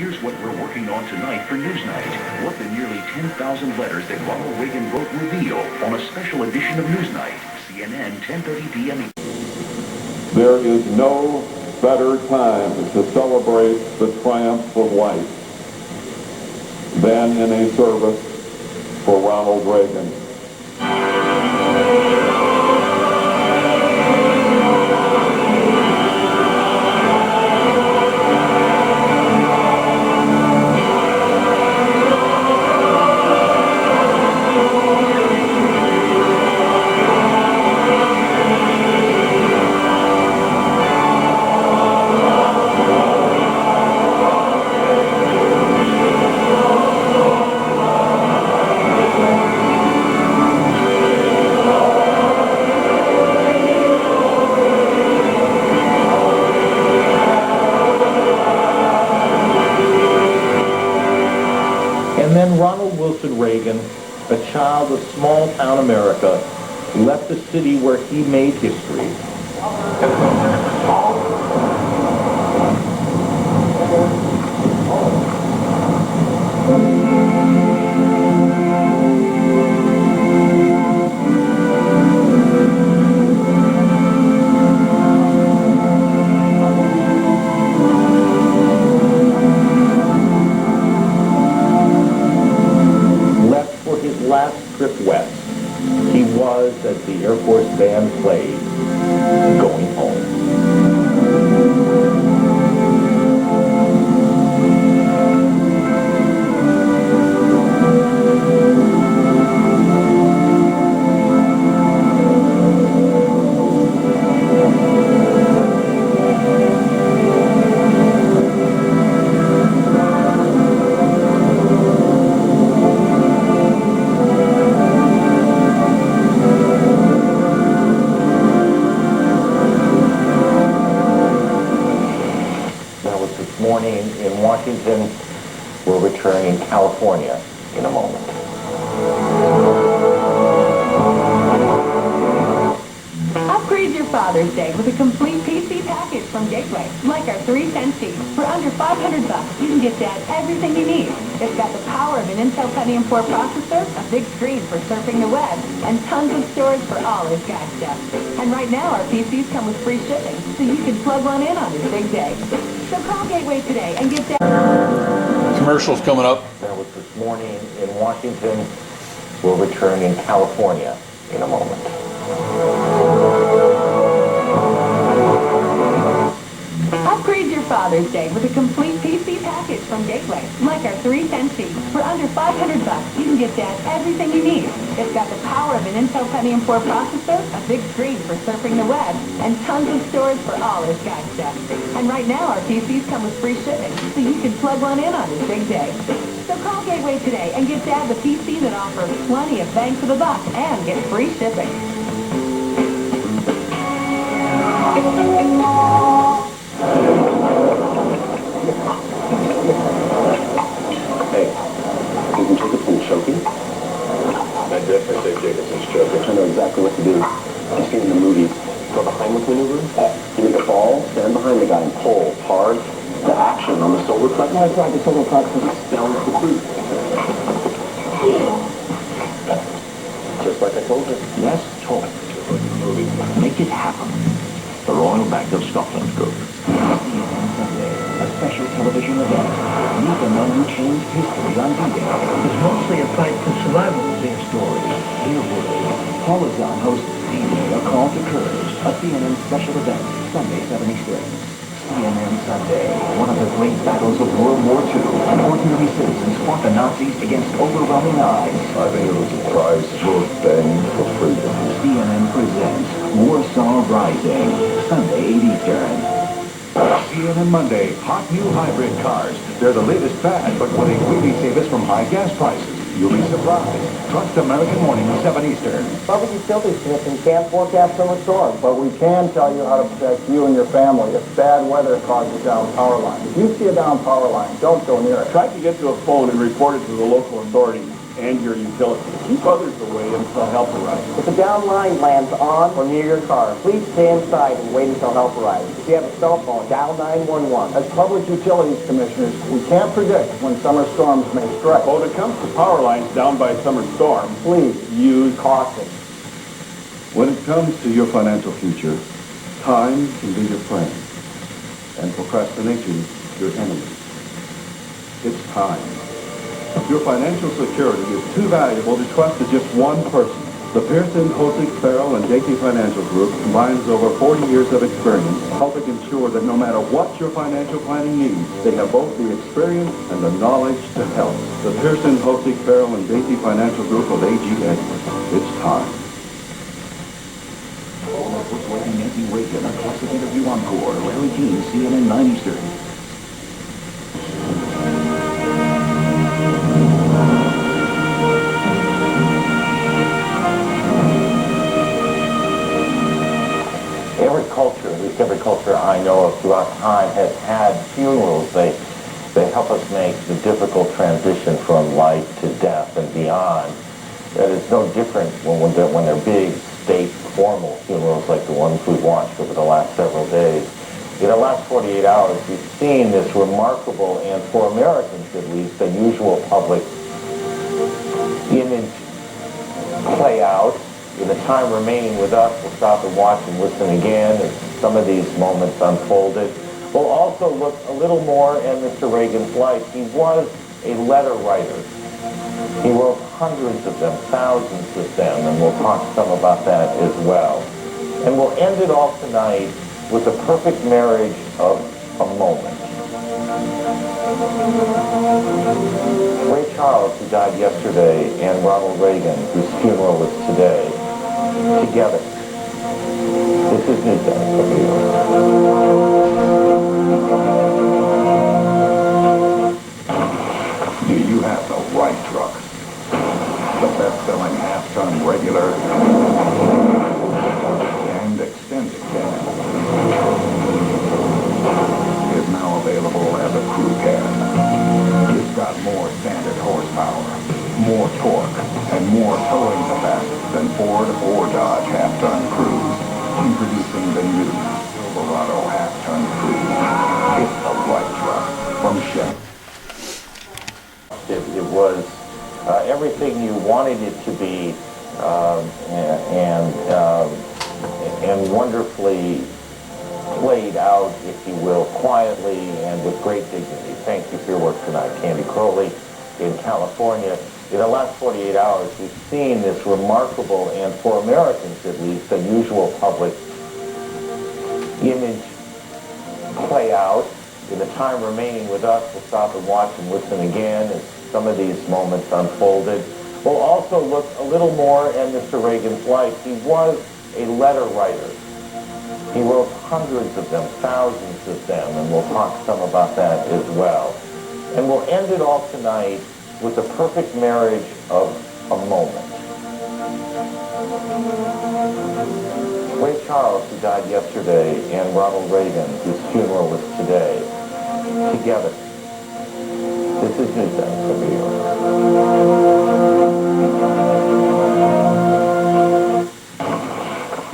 Here's what we're working on tonight for Newsnight. What the nearly 10,000 letters that Ronald Reagan wrote reveal on a special edition of Newsnight. CNN, 10:30 p.m. There is no better time to celebrate the triumph of life than in a service for Ronald Reagan. And then Ronald Wilson Reagan, a child of small-town America, left the city where he made history. Last trip west, he was, as the Air Force band played, going home. Morning in Washington. We'll return in California in a moment. Upgrade your Father's Day with a complete PC package from Gateway, like our 310 seat. For under $500, you can get Dad everything you need. It's got the power of an Intel Pentium 4 processor, a big screen for surfing the web, and tons of storage for all his guy stuff. And right now, our PCs come with free shipping, so you can plug one in on his big day. So call Gateway today and get Dad. Commercials coming up. That was this morning in Washington. We'll return in California in a moment. Upgrade your Father's Day with a complete PC package from Gateway, like our 310 seat. For under $500, you can get Dad everything you need. It's got the power of an Intel Pentium 4 processor, a big screen for surfing the web, and tons of storage for all his guy stuff. And right now, our PCs come with free shipping, so you can plug one in on his big day. So call Gateway today and get Dad the PC that offers plenty of bang for the buck and get free shipping. Hey, you can take it from choking? I definitely say Jacobson's choking. I know exactly what to do. I've seen in the movies. Go behind with maneuver. You make a ball, stand behind the guy and pull hard. The action on the solar plexus. No, I tried the solar plexus. Down with the fruit. Just like I told you. Yes, talk. Make it happen. The Royal Bank of Scotland Group. Sunday, a special television event. Meet the man who changed history on D-Day. It's mostly a fight for survival. Their stories, their words. Paula ZAHN hosts D-Day, A Call to Courage, a CNN special event, Sunday, 7 Eastern. CNN Sunday, one of the great battles of World War II. Ordinary citizens fought the Nazis against overwhelming odds. I think it was a price worth paying for freedom. CNN presents Warsaw Rising, Sunday, 8 Eastern. CNN Monday, hot new hybrid cars. They're the latest fad, but will they really save us from high gas prices? You'll be surprised. Trust American Morning, 7 Eastern. Public Utility Commission can't forecast summer storms, but we can tell you how to protect you and your family if bad weather causes down power lines. If you see a down power line, don't go near it. Try to get to a phone and report it to the local authorities. and your utilities. Keep others away until help arrives. If the down line lands on or near your car, please stay inside and wait until help arrives. If you have a cell phone, dial 911. As Public Utilities Commissioners, we can't predict when summer storms may strike. When it comes to power lines down by summer storm, Please use caution. When it comes to your financial future, time can be your friend, and procrastination your enemy. It's time. Your financial security is too valuable to trust to just one person. The Pearson, Hosick, Farrell, and JT Financial Group combines over 40 years of experience, helping ensure that no matter what your financial planning needs, they have both the experience and the knowledge to help. The Pearson, Hosick, Farrell, and JT Financial Group of AGA. It's time. PAULA persuading Nancy Reagan, a classic interview encore. Larry King, CNN 9 Eastern. Every culture, at least every culture I know of throughout time, has had funerals. They help us make the difficult transition from life to death and beyond. That is no different when they're big, state, formal funerals like the ones we've watched over the last several days. In the last 48 hours, we've seen this remarkable, and for Americans at least, unusual public image play out. In the time remaining with us, we'll stop and watch and listen again as some of these moments unfolded. We'll also look a little more at Mr. Reagan's life. He was a letter writer. He wrote hundreds of them, thousands of them, and we'll talk some about that as well. And we'll end it off tonight with the perfect marriage of a moment. Ray Charles, who died yesterday, and Ronald Reagan, whose funeral is today, together. This is Newsnight from New York. Do you have the right truck? The best-selling half-ton regular and extended cab is now available as a crew cab. It's got more standard horsepower, more torque, and more towing capacity than Ford or Dodge half-ton Cruise. Introducing the new Silverado half-ton Cruise. It's the right truck from Chevy. It was everything you wanted it to be, and wonderfully played out, if you will, quietly and with great dignity. Thank you for your work tonight, Candy Crowley in California. In the last 48 hours, we've seen this remarkable, and for Americans at least, unusual public image play out. In the time remaining with us, we'll stop and watch and listen again as some of these moments unfolded. We'll also look a little more at Mr. Reagan's life. He was a letter writer. He wrote hundreds of them, thousands of them, and we'll talk some about that as well. And we'll end it off tonight with the perfect marriage of a moment. Ray Charles, who died yesterday, and Ronald Reagan, whose funeral is today, together. This is Newsnight from New York.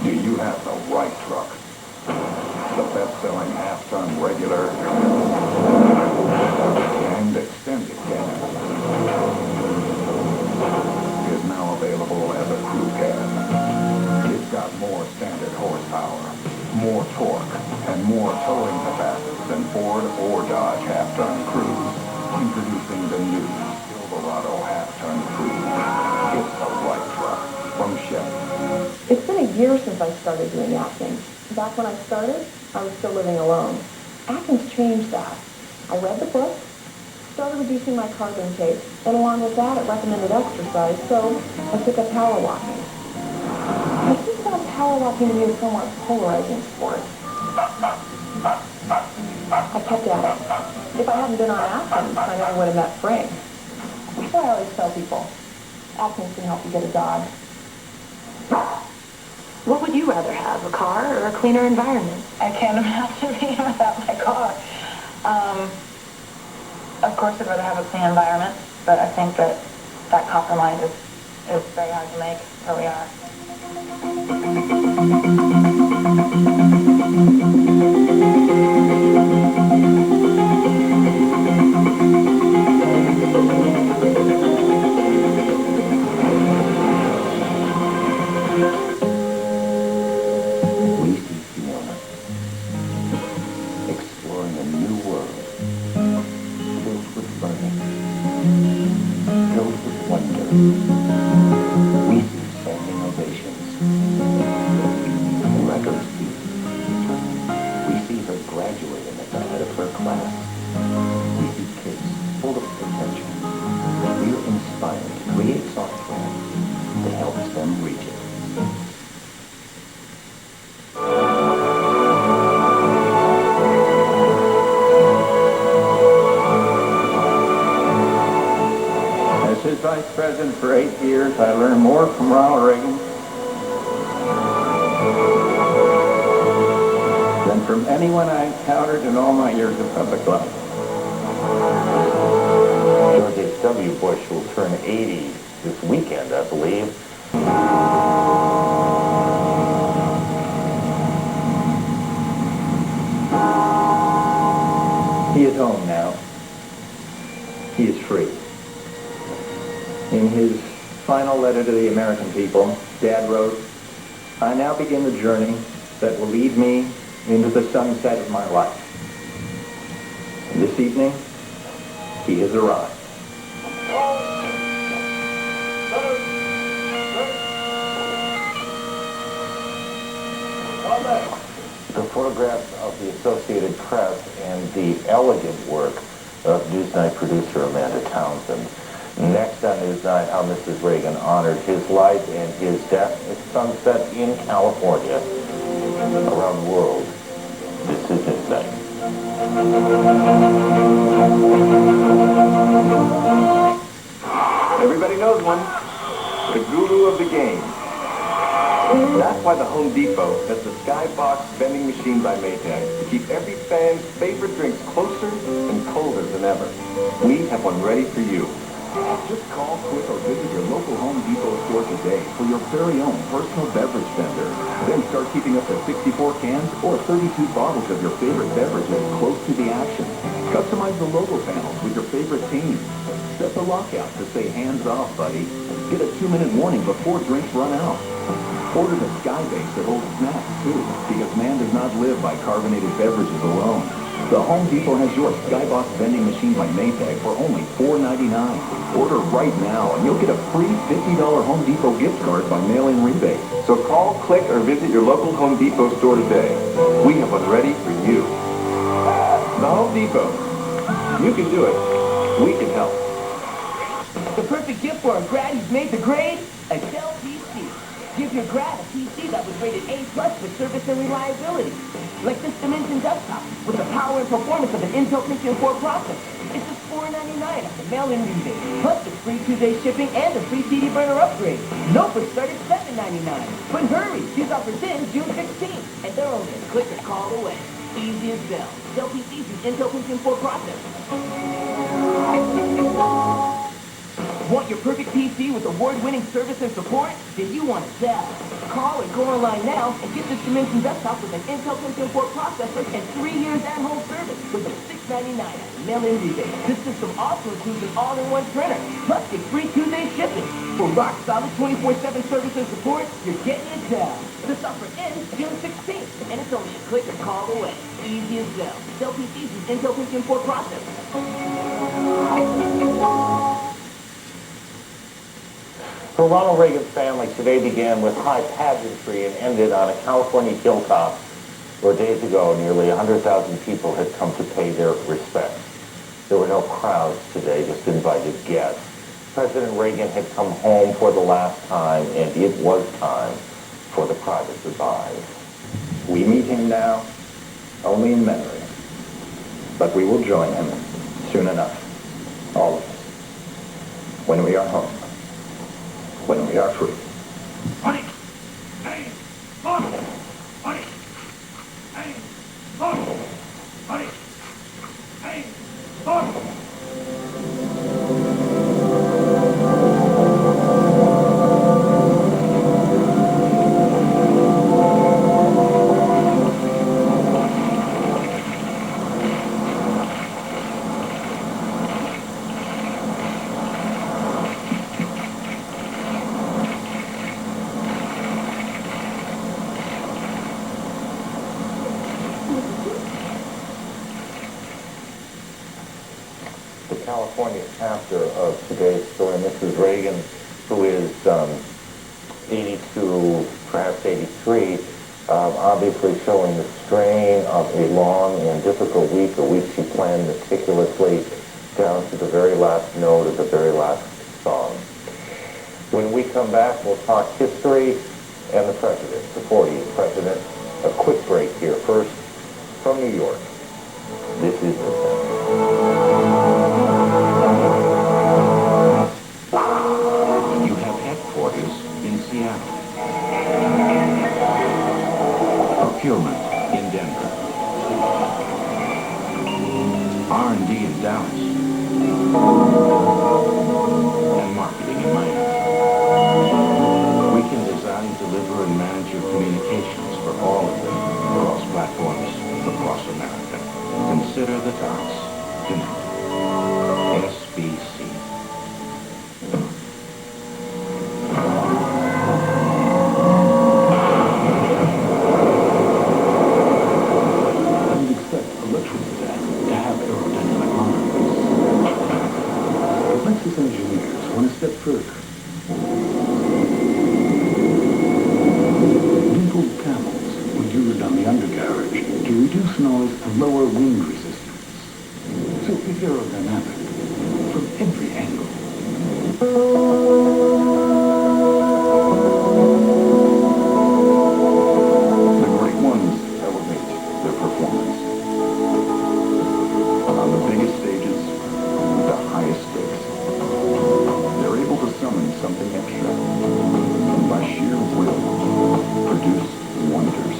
Do you have the right truck? The best-selling half-ton regular and extended cab is now available as a crew cab. It's got more standard horsepower, more torque, and more towing capacity than Ford or Dodge half-ton Cruise. Introducing the new Silverado half-ton Cruise. It's the right truck from Chevy. It's been a year since I started doing acting. Back when I started, I was still living alone. Acting's changed that. I read the book, started reducing my carb intake, and along with that, it recommended exercise, so I took up power walking. I think found power walking to be a somewhat polarizing sport. I kept at it. If I hadn't been on Atkins, I never would have met Frank. That's why I always tell people, Atkins can help you get a dog. What would you rather have, a car or a cleaner environment? I can't imagine being without my car. Of course, I'd rather have a clean environment, but I think that that compromise is very hard to make where we are. We see Fiona exploring a new world filled with learning, filled with wonder. We see standing ovations, records beat. We see her graduating at the head of her class. We see kids full of potential. We're inspired to create software that helps them reach it. As his vice president for 8 years, I learned more from Ronald Reagan than from anyone I encountered in all my years of public life. George H.W. Bush will turn 80 this weekend, I believe. He is home now. He is free. In his final letter to the American people, Dad wrote, "I now begin the journey that will lead me into the sunset of my life." And this evening, he has arrived. The photographs of the Associated Press and the elegant work of Newsnight producer Amanda Townsend. Next on Newsnight, how Mrs. Reagan honored his life and his death at sunset in California. Around the world, this is Newsnight. Everybody knows one. The guru of the game. That's why the Home Depot has the Skybox vending machine by Maytag to keep every fan's favorite drinks closer and colder than ever. We have one ready for you. Just call, click, or visit your local Home Depot store today for your very own personal beverage vendor. Then start keeping up to 64 cans or 32 bottles of your favorite beverages close to the action. Customize the logo panels with your favorite team. Set the lockout to say hands off, buddy. Get a 2-minute warning before drinks run out. Order the Sky Base that holds snacks, too, because man does not live by carbonated beverages alone. The Home Depot has your Skybox vending machine by Maytag for only $4.99. Order right now, and you'll get a free $50 Home Depot gift card by mail-in rebate. So call, click, or visit your local Home Depot store today. We have one ready for you. The Home Depot. You can do it. We can help. The perfect gift for a grad who's made the grade? A Dell PC. Give your grad a PC that was rated A+ with service and reliability. Like this Dimension desktop with the power and performance of an Intel Pentium 4 processor. It's just $4.99 at the mail-in rebate. Plus it's free 2-day shipping and a free CD burner upgrade. Notebooks start at $7.99. But hurry, these offers end June 16th. And they're only a click or call away. Easy as Dell. Dell PCs with Intel Pentium 4 processor. Want your perfect PC with award-winning service and support? Then you want a Dell. Call or go online now and get this Dimension desktop with an Intel Pentium 4 processor and 3 years at-home service with a $6.99 mail-in rebate. This system also includes an all-in-one printer, plus get free 2-day shipping. For rock-solid 24/7 service and support, you're getting a Dell. This offer ends June 16th, and it's only a click or call away. Easy as Dell. Dell PCs with Intel Pentium 4 processor. For Ronald Reagan's family, today began with high pageantry and ended on a California hilltop where days ago nearly 100,000 people had come to pay their respects. There were no crowds today, just invited guests. President Reagan had come home for the last time, and it was time for the private goodbyes. We meet him now only in memory, but we will join him soon enough, all of us, when we are home. When we are free. Money! Hey! Money! Money! Hey! Money! Money! Hey! Money! the California chapter of today's story, Mrs. Reagan, who is 82, perhaps 83, obviously showing the strain of a long and difficult week, a week she planned meticulously down to the very last note of the very last song. When we come back, we'll talk history and the president, the 40th president. A quick break here. First, from New York, this is Newsnight. You have headquarters in Seattle. Procurement in Denver. R&D in Dallas. And marketing in Miami. We can design, deliver, and manage your communications for all of them across platforms across America. Consider the dots tonight. SBC. You'd expect a luxury sedan to have aerodynamic harmonies. But Lexus engineers went a step further. Dimpled panels were used on the undercarriage to reduce noise and lower wind resistance. So it's aerodynamic from every angle. The great ones elevate their performance. On the biggest stages, with the highest stakes, they're able to summon something extra, and by sheer will, produce wonders.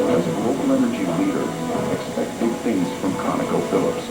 As a global energy leader, expect big things from ConocoPhillips.